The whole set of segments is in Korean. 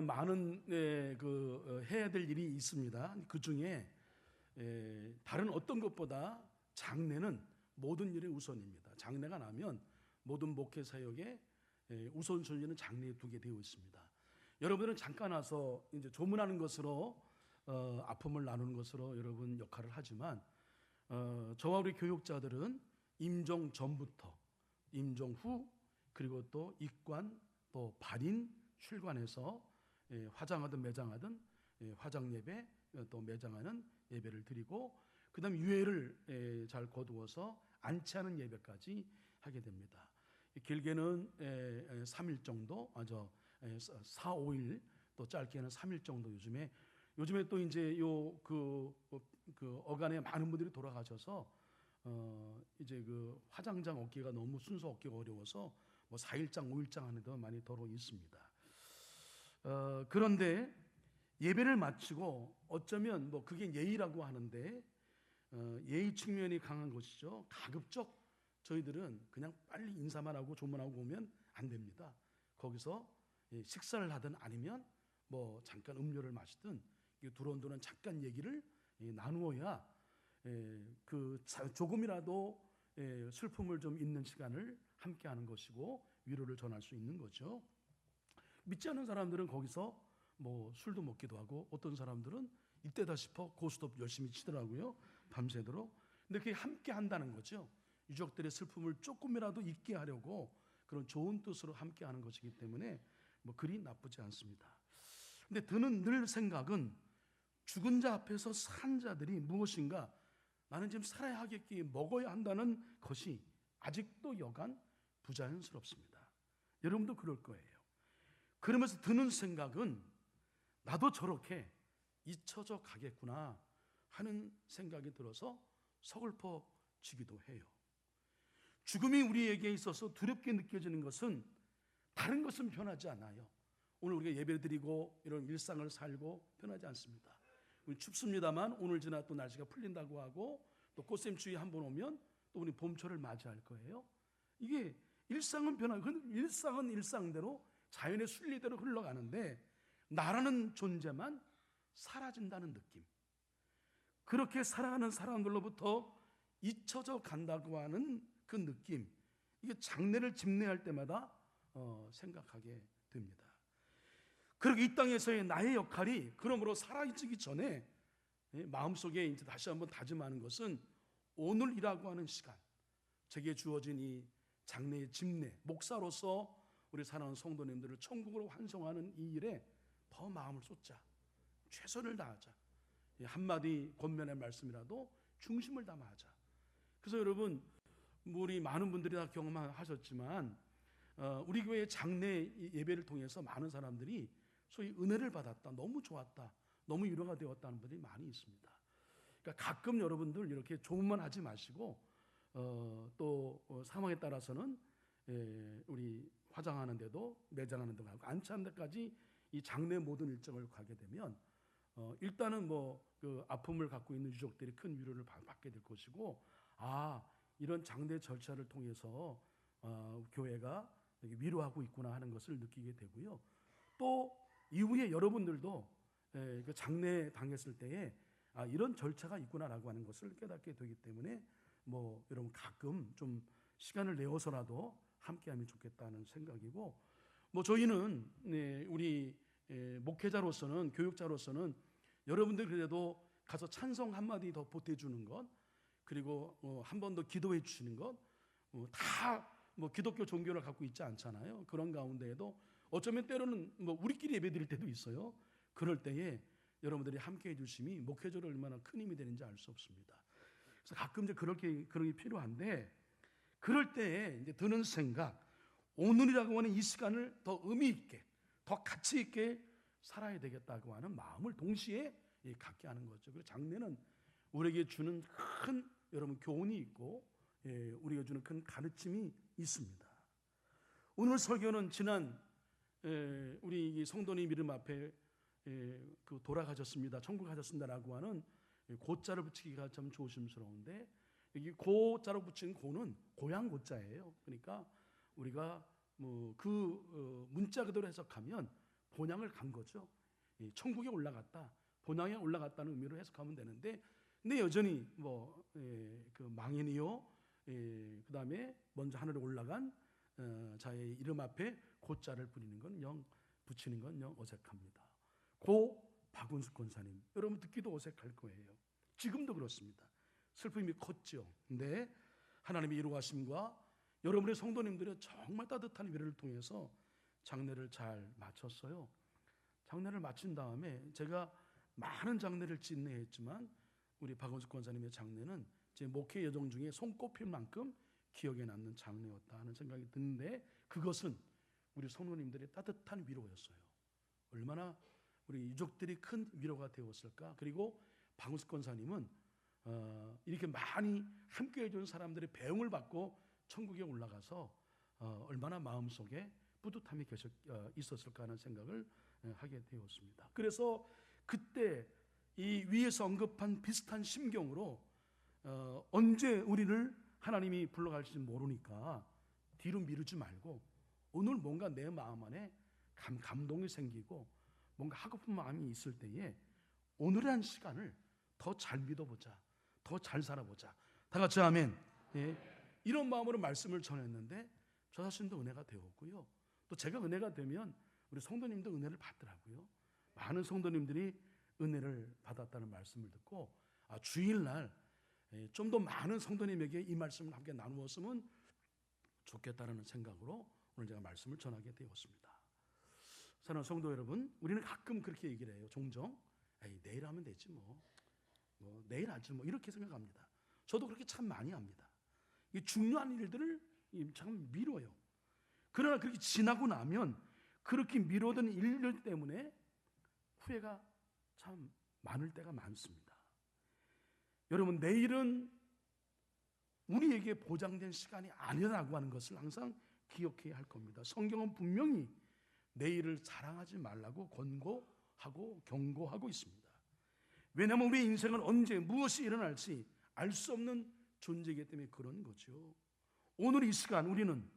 많은 해야 될 일이 있습니다. 그 중에 다른 어떤 것보다 장례는 모든 일의 우선입니다. 장례가 나면 모든 목회 사역에 우선순위는 장례에 두게 되어 있습니다. 여러분들은 잠깐 와서 이제 조문하는 것으로 아픔을 나누는 것으로 여러분 역할을 하지만 저와 우리 교육자들은 임종 전부터 임종 후 그리고 또 입관 또 발인 출관해서 화장하든 매장하든 화장 예배 또 매장하는 예배를 드리고 그다음 유해를 잘 거두어서 안치하는 예배까지 하게 됩니다. 길게는 3일 정도, 4, 5일 또 짧게는 3일 정도 요즘에 또 이제 그 어간에 많은 분들이 돌아가셔서 이제 그 화장장 얻기가 너무 순서 얻기가 어려워서 뭐 4일장, 5일장 하는 데 많이 더러 있습니다. 그런데 예배를 마치고 어쩌면 뭐 그게 예의라고 하는데 예의 측면이 강한 것이죠. 가급적 저희들은 그냥 빨리 인사만 하고 조문하고 오면 안 됩니다. 거기서 식사를 하든 아니면 뭐 잠깐 음료를 마시든 두런두런 잠깐 얘기를 나누어야 그 조금이라도 슬픔을 좀 잊는 시간을 함께하는 것이고 위로를 전할 수 있는 거죠. 믿지 않는 사람들은 거기서 뭐 술도 먹기도 하고 어떤 사람들은 이때다 싶어 고스톱 열심히 치더라고요. 밤새도록. 근데 그게 함께 한다는 거죠. 유족들의 슬픔을 조금이라도 잊게 하려고 그런 좋은 뜻으로 함께 하는 것이기 때문에 뭐 그리 나쁘지 않습니다. 근데 드는 늘 생각은 죽은 자 앞에서 산 자들이 무엇인가 나는 지금 살아야 하겠기에 먹어야 한다는 것이 아직도 여간 부자연스럽습니다. 여러분도 그럴 거예요. 그러면서 드는 생각은 나도 저렇게 잊혀져 가겠구나 하는 생각이 들어서 서글퍼지기도 해요. 죽음이 우리에게 있어서 두렵게 느껴지는 것은 다른 것은 변하지 않아요. 오늘 우리가 예배를 드리고 이런 일상을 살고 변하지 않습니다. 우리 춥습니다만 오늘 지나 또 날씨가 풀린다고 하고 또 꽃샘추위 한번 오면 또 우리 봄철을 맞이할 거예요. 이게 일상은 변하고 일상은 일상대로 자연의 순리대로 흘러가는데 나라는 존재만 사라진다는 느낌. 그렇게 살아가는 사람들로부터 잊혀져 간다고 하는 그 느낌. 이게 장례를 집례할 때마다 생각하게 됩니다. 그렇게 이 땅에서의 나의 역할이 그러므로 사라지기 전에 마음속에 이제 다시 한번 다짐하는 것은 오늘이라고 하는 시간, 제게 주어진 이 장례의 집례, 목사로서 우리 사랑하는 성도님들을 천국으로 환송하는 이 일에 더 마음을 쏟자. 최선을 다하자. 한마디 권면의 말씀이라도 중심을 담아하자. 그래서 여러분, 우리 많은 분들이 다 경험하셨지만 우리 교회 장례 예배를 통해서 많은 사람들이 소위 은혜를 받았다, 너무 좋았다, 너무 위로가 되었다는 분들이 많이 있습니다. 그러니까 가끔 여러분들 이렇게 조문만 하지 마시고 또 상황에 따라서는 우리 화장하는 데도 매장하는 데도 가고 안치하는 데까지 이 장례 모든 일정을 가게 되면 일단은 뭐 그 아픔을 갖고 있는 유족들이 큰 위로를 받게 될 것이고 이런 장례 절차를 통해서 교회가 위로하고 있구나 하는 것을 느끼게 되고요. 또 이후에 여러분들도 그 장례 당했을 때에 이런 절차가 있구나라고 하는 것을 깨닫게 되기 때문에 뭐 여러분 가끔 좀 시간을 내어서라도 함께하면 좋겠다는 생각이고 뭐 저희는 우리 목회자로서는 교육자로서는 여러분들 그래도 가서 찬송 한마디 더 보태주는 것 그리고 한 번 더 기도해 주시는 것 다 뭐 기독교 종교를 갖고 있지 않잖아요. 그런 가운데에도 어쩌면 때로는 뭐 우리끼리 예배 드릴 때도 있어요. 그럴 때에 여러분들이 함께 해주심이 목회자로 얼마나 큰 힘이 되는지 알 수 없습니다. 그래서 가끔 이제 그런 게 필요한데 그럴 때에 이제 드는 생각 오늘이라고 하는 이 시간을 더 의미 있게 더 가치 있게 살아야 되겠다고 하는 마음을 동시에 갖게 하는 거죠. 그리고 장례는 우리에게 주는 큰 여러분 교훈이 있고 우리에게 주는 큰 가르침이 있습니다. 오늘 설교는 지난 우리 성도님 이름 앞에 그 돌아가셨습니다, 천국 가셨습니다라고 하는 고자를 붙이기가 참 조심스러운데 여기 고자로 붙인 고는 고향 고자예요. 그러니까 우리가 뭐 그 문자 그대로 해석하면 본향을 간 거죠. 천국에 올라갔다, 본향에 올라갔다는 의미로 해석하면 되는데, 근데 여전히 그 망인이요, 그다음에 먼저 하늘에 올라간 자의 이름 앞에 고자를 붙이는 건 영 어색합니다. 고 박은숙 권사님, 여러분 듣기도 어색할 거예요. 지금도 그렇습니다. 슬픔이 컸죠. 근데 하나님의 이루하심과 여러분의 성도님들의 정말 따뜻한 위로를 통해서 장례를 잘 마쳤어요. 장례를 마친 다음에 제가 많은 장례를 진례했지만 우리 박은숙 권사님의 장례는 제 목회 여정 중에 손꼽힐 만큼 기억에 남는 장례였다 하는 생각이 드는데, 그것은 우리 성도님들의 따뜻한 위로였어요. 얼마나 우리 유족들이 큰 위로가 되었을까. 그리고 박은숙 권사님은 이렇게 많이 함께 해준 사람들의 배웅을 받고 천국에 올라가서 얼마나 마음속에 뿌듯함이 계속 있었을까 하는 생각을 하게 되었습니다. 그래서 그때 이 위에서 언급한 비슷한 심경으로 언제 우리를 하나님이 불러갈지 모르니까 뒤로 미루지 말고 오늘 뭔가 내 마음 안에 감동이 생기고 뭔가 하고픈 마음이 있을 때에 오늘의 시간을 더 잘 믿어보자, 더 잘 살아보자. 다 같이 아멘. 예. 이런 마음으로 말씀을 전했는데 저 자신도 은혜가 되었고요. 또 제가 은혜가 되면 우리 성도님도 은혜를 받더라고요. 많은 성도님들이 은혜를 받았다는 말씀을 듣고 주일날 좀 더 많은 성도님에게 이 말씀을 함께 나누었으면 좋겠다는 생각으로 오늘 제가 말씀을 전하게 되었습니다. 사랑하는 성도 여러분, 우리는 가끔 그렇게 얘기를 해요. 종종 내일 하면 되지 뭐 내일 하지 뭐 이렇게 생각합니다. 저도 그렇게 참 많이 합니다. 이 중요한 일들을 참 미뤄요. 그러나 그렇게 지나고 나면 그렇게 미뤄둔 일들 때문에 후회가 참 많을 때가 많습니다. 여러분, 내일은 우리에게 보장된 시간이 아니라고 하는 것을 항상 기억해야 할 겁니다. 성경은 분명히 내일을 사랑하지 말라고 권고하고 경고하고 있습니다. 왜냐하면 우리의 인생은 언제 무엇이 일어날지 알 수 없는 존재이기 때문에 그런 거죠. 오늘 이 시간 우리는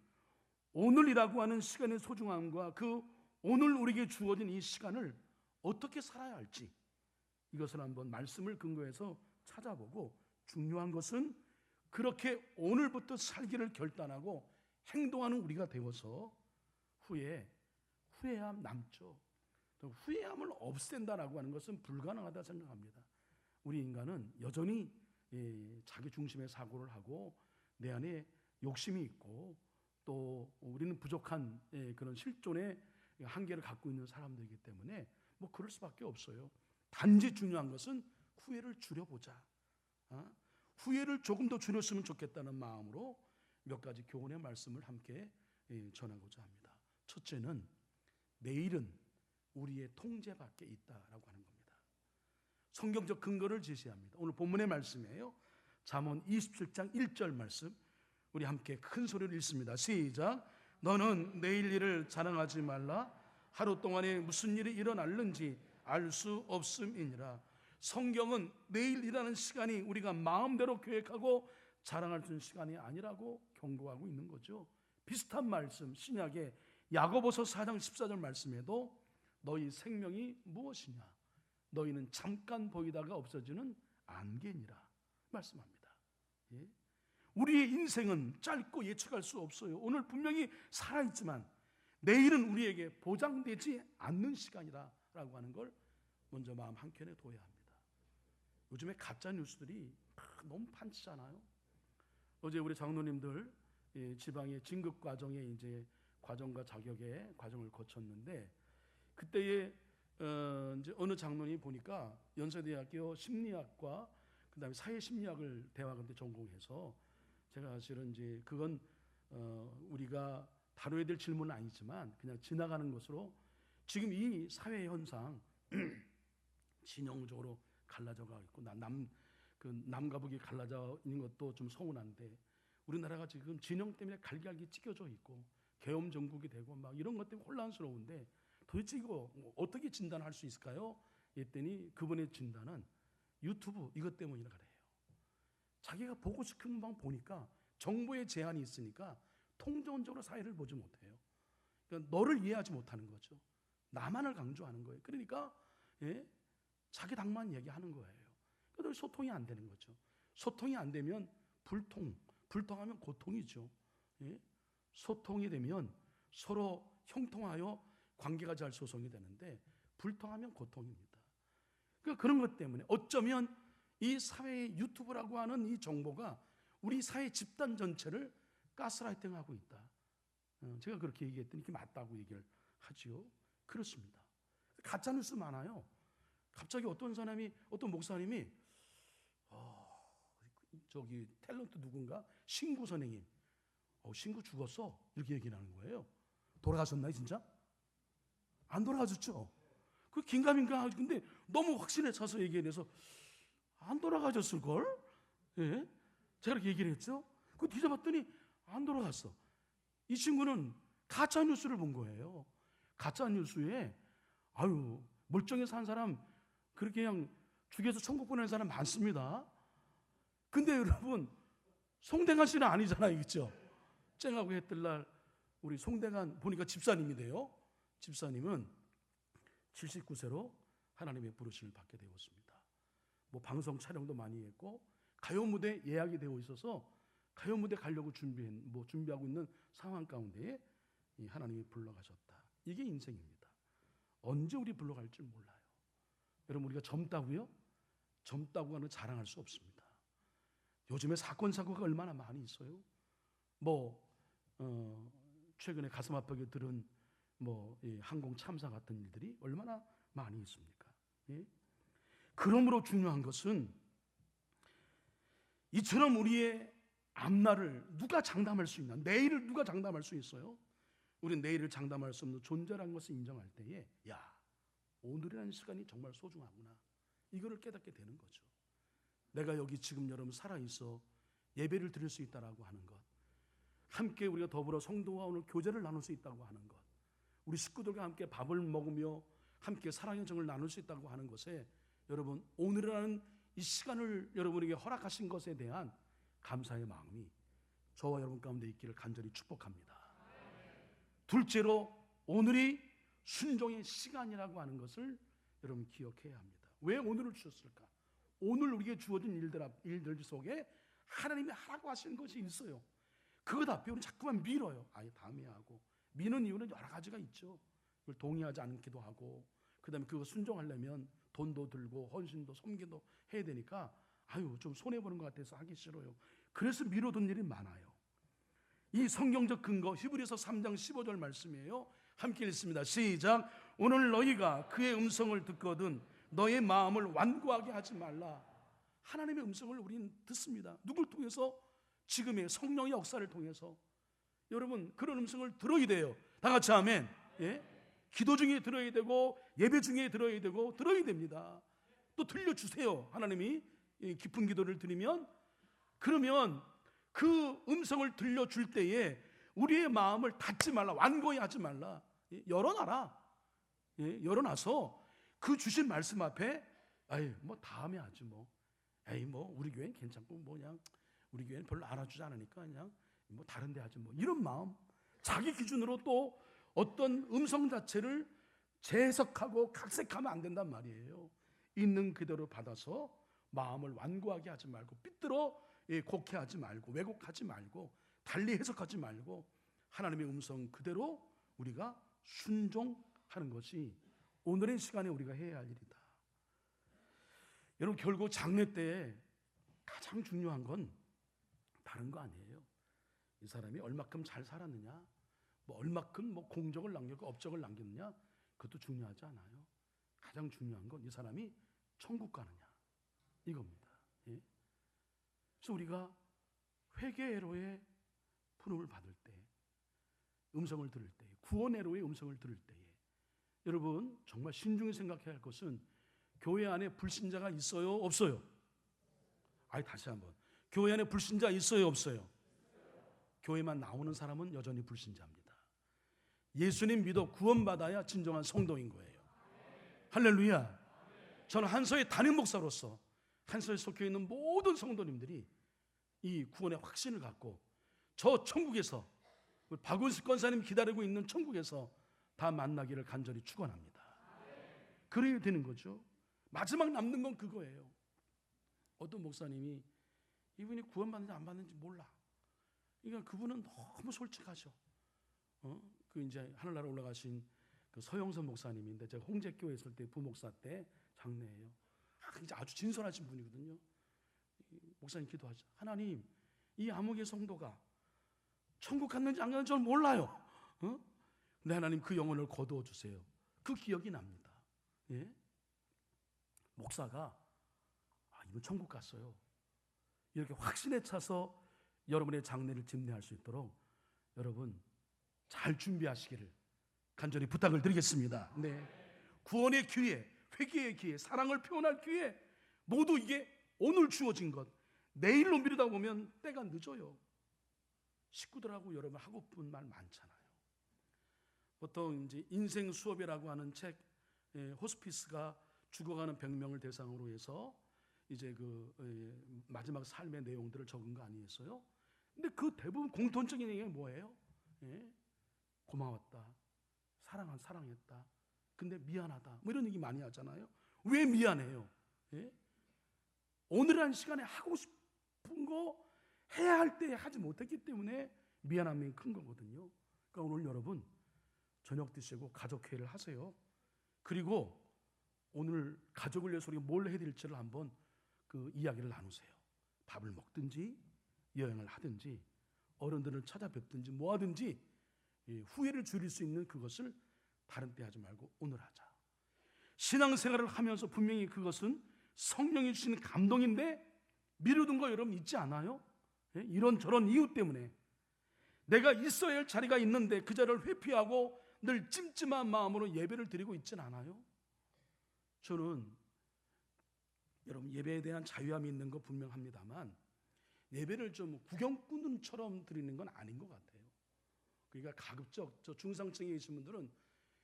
오늘이라고 하는 시간의 소중함과 그 오늘 우리에게 주어진 이 시간을 어떻게 살아야 할지 이것을 한번 말씀을 근거해서 찾아보고, 중요한 것은 그렇게 오늘부터 살기를 결단하고 행동하는 우리가 되어서 후회함 남죠. 후회함을 없앤다라고 하는 것은 불가능하다 생각합니다. 우리 인간은 여전히 자기 중심의 사고를 하고 내 안에 욕심이 있고 또 우리는 부족한 그런 실존의 한계를 갖고 있는 사람들이기 때문에 그럴 수밖에 없어요. 단지 중요한 것은 후회를 줄여보자. 후회를 조금 더 줄였으면 좋겠다는 마음으로 몇 가지 교훈의 말씀을 함께 전하고자 합니다. 첫째는 내일은 우리의 통제 밖에 있다라고 하는 겁니다. 성경적 근거를 제시합니다. 오늘 본문의 말씀이에요. 잠언 27장 1절 말씀, 우리 함께 큰 소리로 읽습니다. 시작. 너는 내일 일을 자랑하지 말라. 하루 동안에 무슨 일이 일어날는지 알 수 없음이니라. 성경은 내일이라는 시간이 우리가 마음대로 계획하고 자랑할 수 있는 시간이 아니라고 경고하고 있는 거죠. 비슷한 말씀 신약의 야고보서 4장 14절 말씀에도 너희 생명이 무엇이냐, 너희는 잠깐 보이다가 없어지는 안개니라 말씀합니다. 예? 우리의 인생은 짧고 예측할 수 없어요. 오늘 분명히 살아있지만 내일은 우리에게 보장되지 않는 시간이라고 하는 걸 먼저 마음 한켠에 둬야 합니다. 요즘에 가짜 뉴스들이 너무 판치잖아요. 어제 우리 장로님들 지방의 진급 과정에 이제 과정과 자격의 과정을 거쳤는데, 그때에 이제 어느 장로님이 보니까 연세대학교 심리학과 그다음에 사회심리학을 대학원대 전공해서, 제가 사실은 이제 그건 우리가 다뤄야 될 질문은 아니지만 그냥 지나가는 것으로, 지금 이 사회 현상 진영적으로 갈라져가 있고 남과 북이 갈라져 있는 것도 좀 서운한데, 우리나라가 지금 진영 때문에 갈기갈기 찢겨져 있고 계엄 정국이 되고 막 이런 것 때문에 혼란스러운데 도대체 이거 어떻게 진단할 수 있을까요? 했더니 그분의 진단은 유튜브 이것 때문이라 그래요. 자기가 보고 싶은 것만 보니까 정보의 제한이 있으니까 통전적으로 사회를 보지 못해요. 그러니까 너를 이해하지 못하는 거죠. 나만을 강조하는 거예요. 그러니까 자기 당만 얘기하는 거예요. 그래서 소통이 안 되는 거죠. 소통이 안 되면 불통하면 고통이죠. 소통이 되면 서로 형통하여 관계가 잘 조성이 되는데 불통하면 고통입니다. 그러니까 그런 것 때문에 어쩌면 이 사회의 유튜브라고 하는 이 정보가 우리 사회 집단 전체를 가스라이팅하고 있다. 제가 그렇게 얘기했더니 그게 맞다고 얘기를 하지요. 그렇습니다. 가짜뉴스 많아요. 갑자기 어떤 목사님이 저기 탤런트 누군가 신구 선생님 신구 죽었어 이렇게 얘기를 하는 거예요. 돌아가셨나요 진짜? 안 돌아가셨죠? 그 긴가민가 근데 너무 확신에 차서 얘기해 내서 안 돌아가셨을걸? 예? 제가 그렇게 얘기를 했죠. 그 뒤져봤더니 안 돌아갔어. 이 친구는 가짜뉴스를 본 거예요. 가짜뉴스에 멀쩡히 산 사람 그렇게 그냥 죽여서 천국 보내는 사람 많습니다. 근데 여러분 송대관 씨는 아니잖아요. 그렇죠? 쨍하고 해뜰날 우리 송대관 보니까 집사님이 돼요. 집사님은 79세로 하나님의 부르심을 받게 되었습니다. 뭐 방송 촬영도 많이 했고 가요 무대 예약이 되어 있어서 가요 무대 가려고 준비하고 있는 상황 가운데에 하나님이 불러가셨다. 이게 인생입니다. 언제 우리 불러갈지 몰라요. 여러분 우리가 젊다고요? 젊다고 하는 자랑할 수 없습니다. 요즘에 사건 사고가 얼마나 많이 있어요. 최근에 가슴 아프게 들은 항공 참사 같은 일들이 얼마나 많이 있습니까? 예? 그러므로 중요한 것은 이처럼 우리의 앞날을 누가 장담할 수 있나? 내일을 누가 장담할 수 있어요? 우리는 내일을 장담할 수 없는 존재라는 것을 인정할 때에 오늘이라는 시간이 정말 소중하구나. 이거를 깨닫게 되는 거죠. 내가 여기 지금 여러분 살아있어 예배를 드릴 수 있다라고 하는 것, 함께 우리가 더불어 성도와 오늘 교제를 나눌 수 있다고 하는 것, 우리 식구들과 함께 밥을 먹으며 함께 사랑의 정을 나눌 수 있다고 하는 것에 여러분 오늘이라는 이 시간을 여러분에게 허락하신 것에 대한 감사의 마음이 저와 여러분 가운데 있기를 간절히 축복합니다. 둘째로 오늘이 순종의 시간이라고 하는 것을 여러분 기억해야 합니다. 왜 오늘을 주셨을까? 오늘 우리에게 주어진 일들 속에 하나님이 하라고 하시는 것이 있어요. 그것 앞에 우리는 자꾸만 미뤄요. 다음에 하고. 미는 이유는 여러 가지가 있죠. 그걸 동의하지 않기도 하고, 그 다음에 그거 순종하려면 돈도 들고 헌신도 섬기도 해야 되니까 좀 손해보는 것 같아서 하기 싫어요. 그래서 미뤄둔 일이 많아요. 이 성경적 근거 히브리서 3장 15절 말씀이에요. 함께 읽습니다. 시작. 오늘 너희가 그의 음성을 듣거든 너의 마음을 완고하게 하지 말라. 하나님의 음성을 우리는 듣습니다. 누굴 통해서? 지금의 성령의 역사를 통해서. 여러분 그런 음성을 들어야 돼요. 다 같이 아멘. 예? 기도 중에 들어야 되고 예배 중에 들어야 되고 들어야 됩니다. 또 들려주세요. 하나님이 깊은 기도를 드리면, 그러면 그 음성을 들려줄 때에 우리의 마음을 닫지 말라. 완고히 하지 말라. 열어놔라. 열어놔서 그 주신 말씀 앞에 다음에 하지 우리 교회는 괜찮고 그냥 우리 교회는 별로 알아주지 않으니까 그냥 다른 데 하지 이런 마음, 자기 기준으로 또 어떤 음성 자체를 재해석하고 각색하면 안 된단 말이에요. 있는 그대로 받아서 마음을 완고하게 하지 말고 삐뚤어 곡해하지 말고 왜곡하지 말고 달리 해석하지 말고 하나님의 음성 그대로 우리가 순종하는 것이 오늘의 시간에 우리가 해야 할 일이다. 여러분 결국 장래 때 가장 중요한 건 다른 거 아니에요. 이 사람이 얼마큼 잘 살았느냐, 얼마큼 공적을 남겼고 업적을 남겼느냐, 그것도 중요하지 않아요. 가장 중요한 건 이 사람이 천국 가느냐 이겁니다. 그래서 우리가 회개로의 부름을 받을 때, 음성을 들을 때, 구원회로의 음성을 들을 때에 여러분 정말 신중히 생각해야 할 것은 교회 안에 불신자가 있어요? 없어요? 다시 한번, 교회 안에 불신자 있어요? 없어요? 교회만 나오는 사람은 여전히 불신자입니다. 예수님 믿어 구원받아야 진정한 성도인 거예요. 할렐루야. 저는 한서의 담임 목사로서 한서에 속해 있는 모든 성도님들이 이 구원의 확신을 갖고 저 천국에서 박은숙 권사님 기다리고 있는 천국에서 다 만나기를 간절히 축원합니다. 그래야 되는 거죠. 마지막 남는 건 그거예요. 어떤 목사님이 이분이 구원받는지 안 받는지 몰라. 그러니까 그분은 너무 솔직하죠. 그 이제 하늘나라 올라가신 그 서영선 목사님인데, 제가 홍제교회 있을 때 부목사 때 장례예요. 이제 아주 진솔하신 분이거든요. 목사님 기도하죠. 하나님, 이 암흑의 성도가 천국 갔는지 안 갔는지 저는 몰라요. 근데 하나님 그 영혼을 거두어 주세요. 그 기억이 납니다. 예? 목사가 이분 천국 갔어요. 이렇게 확신에 차서 여러분의 장례를 집례할 수 있도록 여러분 잘 준비하시기를 간절히 부탁을 드리겠습니다. 네. 구원의 기회, 회개의 기회, 사랑을 표현할 기회, 모두 이게 오늘 주어진 것, 내일로 미루다 보면 때가 늦어요. 식구들하고 여러분 하고픈 말 많잖아요. 보통 이제 인생 수업이라고 하는 책, 호스피스가 죽어가는 100명을 대상으로 해서 이제 그 마지막 삶의 내용들을 적은 거 아니겠어요? 근데 그 대부분 공통적인 얘기가 뭐예요? 고마웠다, 사랑했다, 근데 미안하다, 뭐 이런 얘기 많이 하잖아요. 왜 미안해요? 오늘이라는 시간에 하고 싶은 거 해야 할 때 하지 못했기 때문에 미안함이 큰 거거든요. 그러니까 오늘 여러분 저녁 드시고 가족회의를 하세요. 그리고 오늘 가족을 위해서 우리가 뭘 해드릴지를 한번 그 이야기를 나누세요. 밥을 먹든지 여행을 하든지 어른들을 찾아뵙든지 뭐 하든지 후회를 줄일 수 있는 그것을 다른 때 하지 말고 오늘 하자. 신앙생활을 하면서 분명히 그것은 성령이 주시는 감동인데 미루던 거 여러분 있지 않아요? 이런저런 이유 때문에 내가 있어야 할 자리가 있는데 그 자리를 회피하고 늘 찜찜한 마음으로 예배를 드리고 있진 않아요? 저는 여러분 예배에 대한 자유함이 있는 거 분명합니다만 예배를 좀 구경꾼처럼 드리는 건 아닌 것 같아요. 그러니까 가급적 저 중상층에 계신 분들은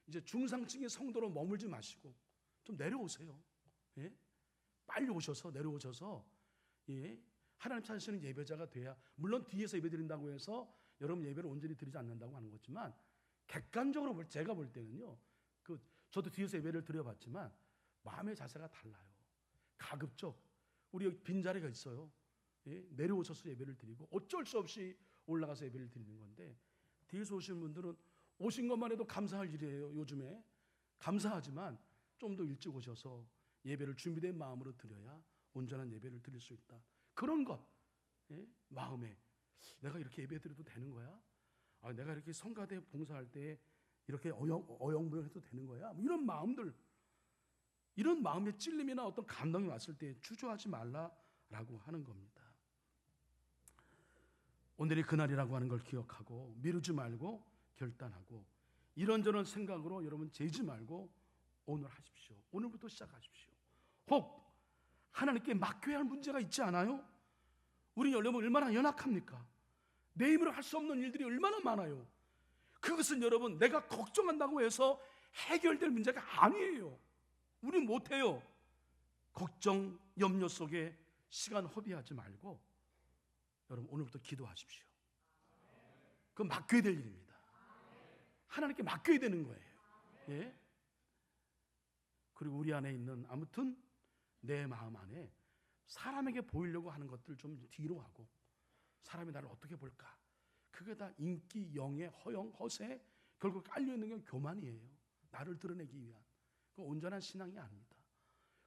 이제 중상층의 성도로 머물지 마시고 좀 내려오세요. 빨리 오셔서 내려오셔서 하나님 찾으시는 예배자가 돼야, 물론 뒤에서 예배 드린다고 해서 여러분 예배를 온전히 드리지 않는다고 하는 거지만 객관적으로 제가 볼 때는요, 저도 뒤에서 예배를 드려봤지만 마음의 자세가 달라요. 가급적 우리 여기 빈자리가 있어요. 내려오셔서 예배를 드리고 어쩔 수 없이 올라가서 예배를 드리는 건데, 뒤에서 오신 분들은 오신 것만 해도 감사할 일이에요. 요즘에 감사하지만 좀 더 일찍 오셔서 예배를 준비된 마음으로 드려야 온전한 예배를 드릴 수 있다. 그런 것, 마음에 내가 이렇게 예배 드려도 되는 거야? 내가 이렇게 성가대 봉사할 때 이렇게 어영부영해도 되는 거야? 뭐 이런 마음들, 이런 마음의 찔림이나 어떤 감동이 왔을 때 주저하지 말라라고 하는 겁니다. 오늘이 그날이라고 하는 걸 기억하고 미루지 말고 결단하고 이런저런 생각으로 여러분 재지 말고 오늘 하십시오. 오늘부터 시작하십시오. 혹 하나님께 맡겨야 할 문제가 있지 않아요? 우리 여러분 얼마나 연약합니까? 내 힘으로 할 수 없는 일들이 얼마나 많아요. 그것은 여러분 내가 걱정한다고 해서 해결될 문제가 아니에요. 우리 못해요. 걱정, 염려 속에 시간 허비하지 말고 여러분 오늘부터 기도하십시오. 그건 맡겨야 될 일입니다. 하나님께 맡겨야 되는 거예요. 그리고 우리 안에 있는 아무튼 내 마음 안에 사람에게 보이려고 하는 것들 좀 뒤로 하고, 사람이 나를 어떻게 볼까? 그게 다 인기, 영예, 허영, 허세, 결국 깔려있는 게 교만이에요. 나를 드러내기 위한. 그 온전한 신앙이 아닙니다.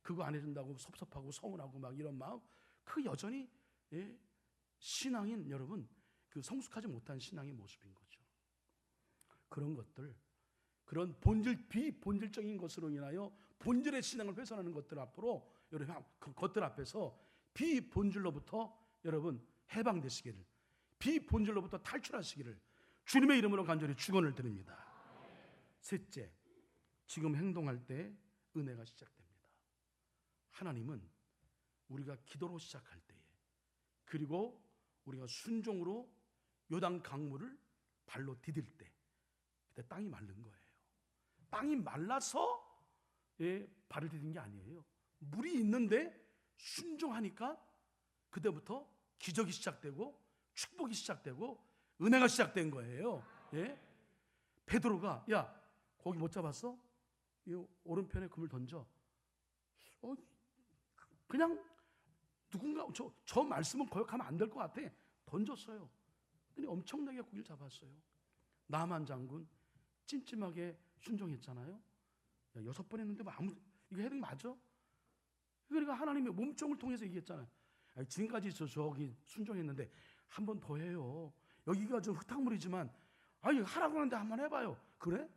그거 안 해준다고 섭섭하고 서운하고 막 이런 마음, 그 여전히 신앙인 여러분, 그 성숙하지 못한 신앙의 모습인 거죠. 그런 것들, 그런 비본질적인 것으로 인하여 본질의 신앙을 훼손하는 것들 앞으로 여러분 그 것들 앞에서 비본질로부터 여러분 해방되시기를, 비본질로부터 탈출하시기를 주님의 이름으로 간절히 축원을 드립니다. 셋째, 지금 행동할 때 은혜가 시작됩니다. 하나님은 우리가 기도로 시작할 때에, 그리고 우리가 순종으로 요단 강물을 발로 디딜 때, 그때 땅이 마른 거예요. 땅이 말라서 발을 디딘 게 아니에요. 물이 있는데 순종하니까 그때부터 기적이 시작되고 축복이 시작되고 은혜가 시작된 거예요. 베드로가 야 고기 못 잡았어? 이 오른편에 그물 던져. 그냥 누군가 저 말씀은 거역하면 안 될 것 같아. 던졌어요. 근데 엄청나게 고기를 잡았어요. 나만 장군 찜찜하게 순종했잖아요. 6번 했는데 뭐 이거 해도 맞아? 그러니까 하나님의 몸종을 통해서 얘기했잖아요. 지금까지 저기 순종했는데 한 번 더 해요. 여기가 좀 흙탕물이지만 하라고 하는데 한번 해봐요. 그래?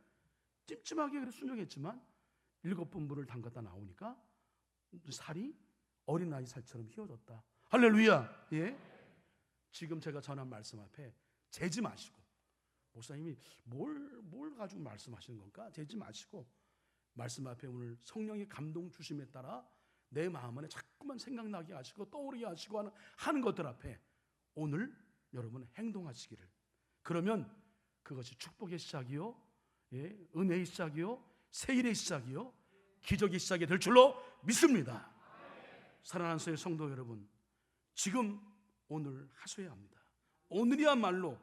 찜찜하게 그래 순종했지만 7번 물을 담갔다 나오니까 살이 어린아이 살처럼 휘어졌다. 할렐루야. 예? 지금 제가 전한 말씀 앞에 재지 마시고, 목사님이 뭘 가지고 말씀하시는 건가? 재지 마시고 말씀 앞에 오늘 성령의 감동 주심에 따라 내 마음 안에 자꾸만 생각나게 하시고 떠오르게 하시고 하는 것들 앞에 오늘 여러분 행동하시기를. 그러면 그것이 축복의 시작이요, 은혜의 시작이요, 세일의 시작이요, 기적의 시작이 될 줄로 믿습니다. 사랑하는 성도 여러분, 지금 오늘 하셔야 합니다. 오늘이야말로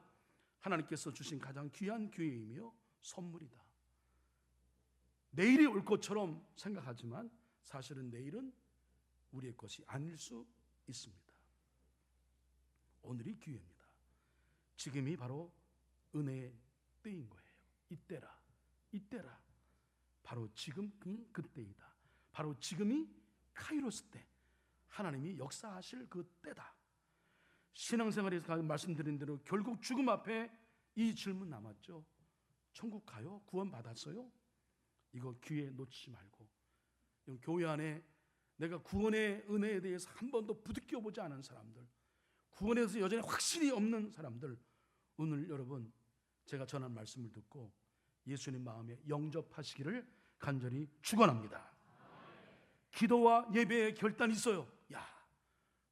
하나님께서 주신 가장 귀한 기회이며 선물이다. 내일이 올 것처럼 생각하지만 사실은 내일은 우리의 것이 아닐 수 있습니다. 오늘이 기회입니다. 지금이 바로 은혜의 때인 거예요. 이때라. 바로 지금 그때이다. 바로 지금이 카이로스 때, 하나님이 역사하실 그 때다. 신앙생활에서 말씀드린 대로 결국 죽음 앞에 이 질문 남았죠. 천국 가요? 구원 받았어요? 이거 기회 놓치지 말고, 교회 안에 내가 구원의 은혜에 대해서 한 번도 부딪혀 보지 않은 사람들, 구원에 대해서 여전히 확신이 없는 사람들, 오늘 여러분 제가 전한 말씀을 듣고 예수님 마음에 영접하시기를 간절히 축원합니다. 기도와 예배의 결단이 있어요.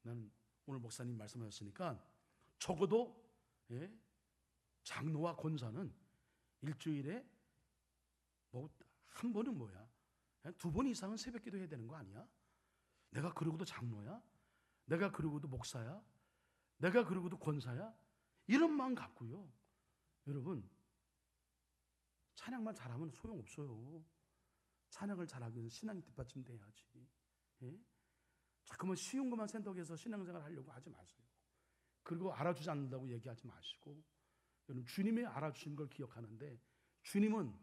나는 오늘 목사님 말씀하셨으니까 적어도 장로와 권사는 일주일에 한 번은 뭐야? 2번 이상은 새벽기도 해야 되는 거 아니야? 내가 그러고도 장로야? 내가 그러고도 목사야? 내가 그러고도 권사야? 이런 마음 갖고요. 여러분, 찬양만 잘하면 소용없어요. 찬양을 잘하기 위해서 신앙이 뒷받침돼야지. 자꾸만 쉬운 것만 생각해서 신앙생활 하려고 하지 마세요. 그리고 알아주지 않는다고 얘기하지 마시고, 여러분 주님이 알아주신 걸 기억하는데, 주님은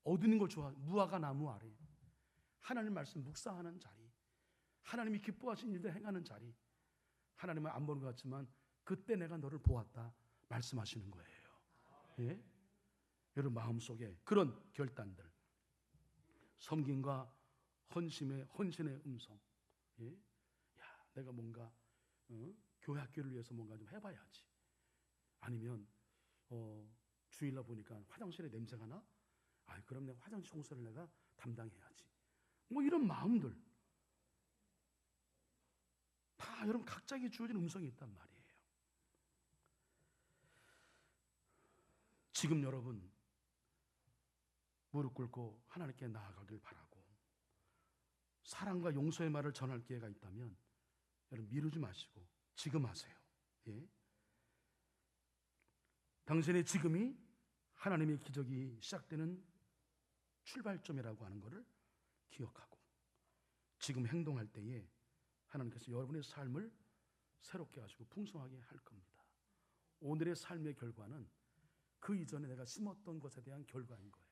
얻는 걸 좋아해요. 무화과 나무 아래 하나님 말씀 묵상하는 자리, 하나님이 기뻐하신 일들 행하는 자리, 하나님은 안 보는 것 같지만 그때 내가 너를 보았다 말씀하시는 거예요. 여러분 마음속에 그런 결단들, 섬김과 헌신의 음성, 내가 뭔가 교회 학교를 위해서 뭔가 좀 해봐야지. 아니면 주일날 보니까 화장실에 냄새가 나? 그럼 내가 화장실 청소를 내가 담당해야지. 이런 마음들 다 여러분 각자에게 주어진 음성이 있단 말이에요. 지금 여러분 무릎 꿇고 하나님께 나아가길 바라고, 사랑과 용서의 말을 전할 기회가 있다면 여러분 미루지 마시고 지금 하세요. 당신의 지금이 하나님의 기적이 시작되는 출발점이라고 하는 것을 기억하고 지금 행동할 때에 하나님께서 여러분의 삶을 새롭게 하시고 풍성하게 할 겁니다. 오늘의 삶의 결과는 그 이전에 내가 심었던 것에 대한 결과인 거예요.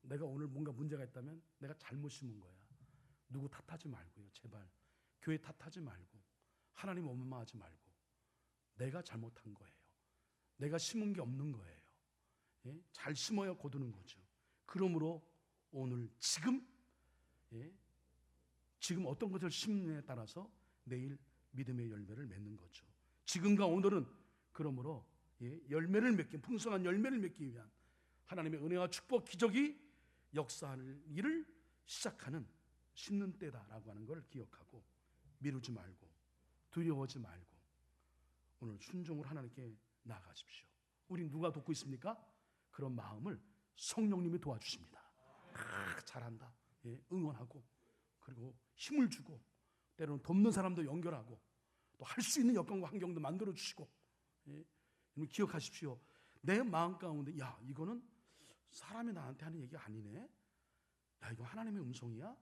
내가 오늘 뭔가 문제가 있다면 내가 잘못 심은 거야. 누구 탓하지 말고요. 제발 교회 탓하지 말고 하나님 원망하지 말고 내가 잘못한 거예요. 내가 심은 게 없는 거예요. 잘 심어야 거두는 거죠. 그러므로 오늘 지금 어떤 것을 심느냐에 따라서 내일 믿음의 열매를 맺는 거죠. 지금과 오늘은 그러므로 열매를 맺기, 풍성한 열매를 맺기 위한 하나님의 은혜와 축복, 기적이 역사하는 일을 시작하는 심는 때다라고 하는 걸 기억하고 미루지 말고 두려워하지 말고 오늘 순종을 하나님께 나아가십시오. 우리 누가 돕고 있습니까? 그런 마음을 성령님이 도와주십니다. 잘한다. 응원하고 그리고 힘을 주고 때로는 돕는 사람도 연결하고 또 할 수 있는 여건과 환경도 만들어 주시고 기억하십시오. 내 마음 가운데 이거는 사람이 나한테 하는 얘기가 아니네. 야, 이거 하나님의 음성이야?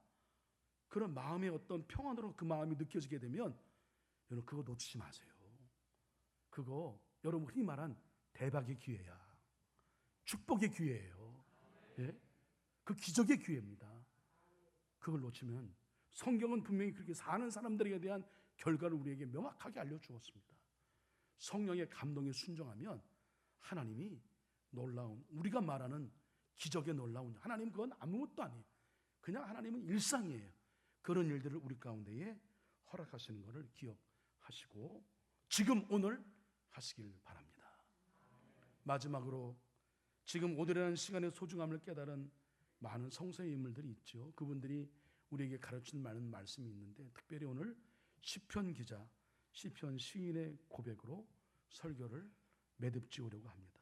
그런 마음의 어떤 평안으로 그 마음이 느껴지게 되면 여러분 그거 놓치지 마세요. 그거 여러분 흔히 말한 대박의 기회야. 축복의 기회예요. 예? 그 기적의 기회입니다. 그걸 놓치면 성경은 분명히 그렇게 사는 사람들에 대한 결과를 우리에게 명확하게 알려주었습니다. 성령의 감동에 순종하면 하나님이 놀라운, 우리가 말하는 기적의 놀라운, 하나님 그건 아무것도 아니에요. 그냥 하나님은 일상이에요. 그런 일들을 우리 가운데에 허락하시는 것을 기억하시고 지금 오늘 하시길 바랍니다. 마지막으로 지금 오늘이라는 시간의 소중함을 깨달은 많은 성서의 인물들이 있죠. 그분들이 우리에게 가르친 많은 말씀이 있는데 특별히 오늘 시편 기자, 시편 시인의 고백으로 설교를 매듭지으려고 합니다.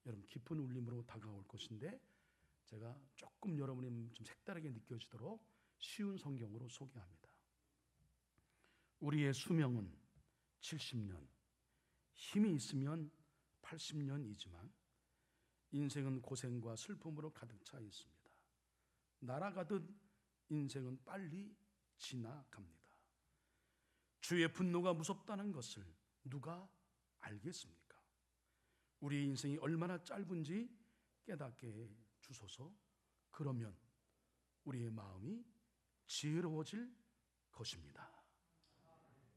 여러분 깊은 울림으로 다가올 것인데 제가 조금 여러분이 좀 색다르게 느껴지도록 쉬운 성경으로 소개합니다. 우리의 수명은 70년, 힘이 있으면 80년이지만 인생은 고생과 슬픔으로 가득 차 있습니다. 날아가듯 인생은 빨리 지나갑니다. 주의 분노가 무섭다는 것을 누가 알겠습니까? 우리 인생이 얼마나 짧은지 깨닫게 해 주소서. 그러면 우리의 마음이 지혜로워질 것입니다.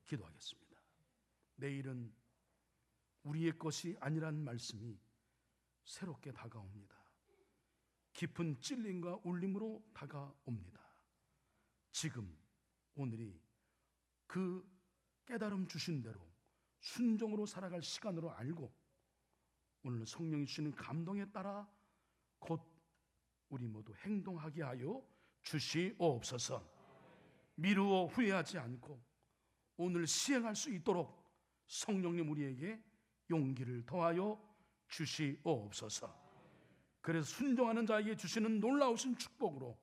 기도하겠습니다. 내일은 우리의 것이 아니란 말씀이 새롭게 다가옵니다. 깊은 찔림과 울림으로 다가옵니다. 지금 오늘이 그 깨달음 주신 대로 순종으로 살아갈 시간으로 알고 오늘 성령이 주시는 감동에 따라 곧 우리 모두 행동하게 하여 주시옵소서. 미루어 후회하지 않고 오늘 시행할 수 있도록 성령님 우리에게 용기를 더하여 주시옵소서. 그래서 순종하는 자에게 주시는 놀라우신 축복으로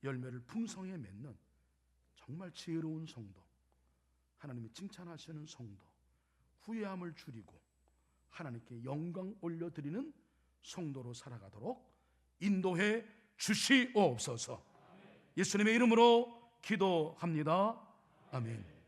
열매를 풍성히 맺는 정말 지혜로운 성도, 하나님이 칭찬하시는 성도, 후회함을 줄이고 하나님께 영광 올려드리는 성도로 살아가도록 인도해 주시옵소서. 예수님의 이름으로 기도합니다. 아멘.